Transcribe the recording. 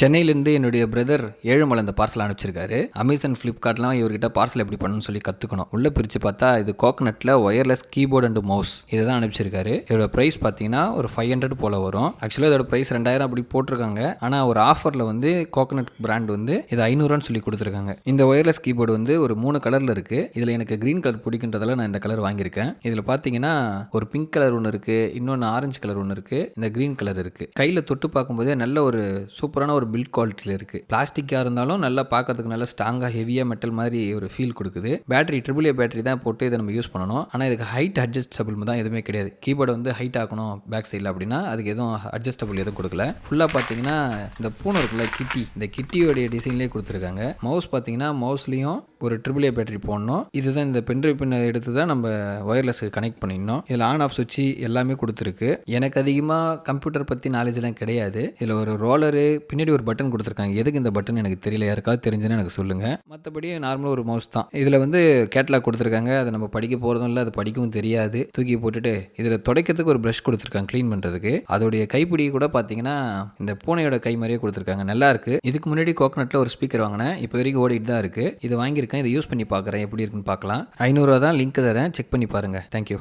சென்னையிலேருந்து என்னுடைய பிரதர் ஏழுமலை இந்த பார்சல் அனுப்பிச்சிருக்காரு. அமேசான் ஃப்ளிப்கார்ட்லாம் இவர்கிட்ட பார்சல் எப்படி பண்ணணும்னு சொல்லி கற்றுக்கணும். உள்ளே பிரித்து பார்த்தா இது கோகனட்டில் ஒயர்லெஸ் கீபோர்ட் அண்ட் மவுஸ் இதை தான் அனுப்பிச்சிருக்காரு. இதோட ப்ரைஸ் பார்த்தீங்கன்னா ஒரு 500 போல் வரும். ஆக்சுவலாக இதோட ப்ரைஸ் 2000 அப்படி போட்டிருக்காங்க. ஆனால் ஒரு ஆஃபரில் வந்து கோகனட் பிராண்ட் வந்து இது 500 சொல்லி கொடுத்துருக்காங்க. இந்த ஒயர்லெஸ் கீபோர்டு வந்து ஒரு 3 கலரில் இருக்குது. இதில் எனக்கு க்ரீன் கலர் பிடிக்கின்றதால நான் இந்த கலர் வாங்கியிருக்கேன். இதில் பார்த்தீங்கன்னா ஒரு பிங்க் கலர் ஒன்று இருக்குது, இன்னொன்று ஆரஞ்சு கலர் ஒன்று இருக்குது, இந்த க்ரீன் கலர் இருக்குது. கையில் தொட்டு பார்க்கும்போதே நல்ல ஒரு சூப்பரான ஒரு பில்ட் குவாலிட்டியில் இருக்குது. பிளாஸ்டிக்காக இருந்தாலும் நல்லா பார்க்கறதுக்கு நல்லா ஸ்ட்ராங்காக ஹெவியாக மெட்டல் மாதிரி ஒரு ஃபீல் கொடுக்குது. பேட்டரி AAA பேட்டரி தான் போட்டு இதை நம்ம யூஸ் பண்ணணும். ஆனால் இதுக்கு ஹைட் அட்ஜஸ்டபிள் தான் எதுவுமே கிடையாது. கீபோர்டை வந்து ஹைட் ஆக்கணும் பேக் சைடில் அப்படின்னா அதுக்கு எதுவும் அட்ஜஸ்டபிள் எதுவும் கொடுக்கல. ஃபுல்லாக பார்த்தீங்கன்னா இந்த பூனை இருக்குல்ல கிட்டி, இந்த கிட்டியோடைய டிசைன்லேயே கொடுத்துருக்காங்க. மவுஸ் பார்த்தீங்கன்னா மவுஸ்லேயும் ஒரு AAA பேட்டரி போடணும். இதுதான் இந்த பென்ட்ரைவ் பின்னை எடுத்து தான் நம்ம ஒயர்லெஸ் கனெக்ட் பண்ணிடணும். இதில் ஆன் ஆஃப் சுவிட்ச் எல்லாமே கொடுத்துருக்கு. எனக்கு அதிகமாக கம்ப்யூட்டர் பற்றி நாலேஜ்லாம் கிடையாது. இதில் ஒரு ரோலரு, பின்னாடி ஒரு பட்டன் கொடுத்துருக்காங்க. எதுக்கு இந்த பட்டன் எனக்கு தெரியல, யாருக்காவது தெரிஞ்சுன்னு எனக்கு சொல்லுங்கள். மற்றபடி நார்மலாக ஒரு மவுஸ் தான். இதில் வந்து கேட்லாக் கொடுத்துருக்காங்க. அதை நம்ம படிக்க போகிறதும் இல்லை, அது படிக்கவும் தெரியாது. தூக்கி போட்டுட்டு இதில் துடைக்கிறதுக்கு ஒரு ப்ரஷ் கொடுத்துருக்காங்க க்ளீன் பண்ணுறதுக்கு. அதோடைய கைப்பிடி கூட பார்த்தீங்கன்னா இந்த பூனையோட கை மாதிரியே கொடுத்துருக்காங்க. நல்லா இருக்குது. இதுக்கு முன்னாடி கோகனட்டில் ஒரு ஸ்பீக்கர் வாங்கினேன். இப்போ வரைக்கும் ஓடிட்டு தான் இருக்குது. இதை வாங்கியிருக்கேன். இதை யூஸ் பண்ணி பார்க்குறேன் எப்படி இருக்குன்னு பார்க்கலாம். 500 தான். லிங்க் தரேன், செக் பண்ணி பாருங்கள். தேங்க்யூ.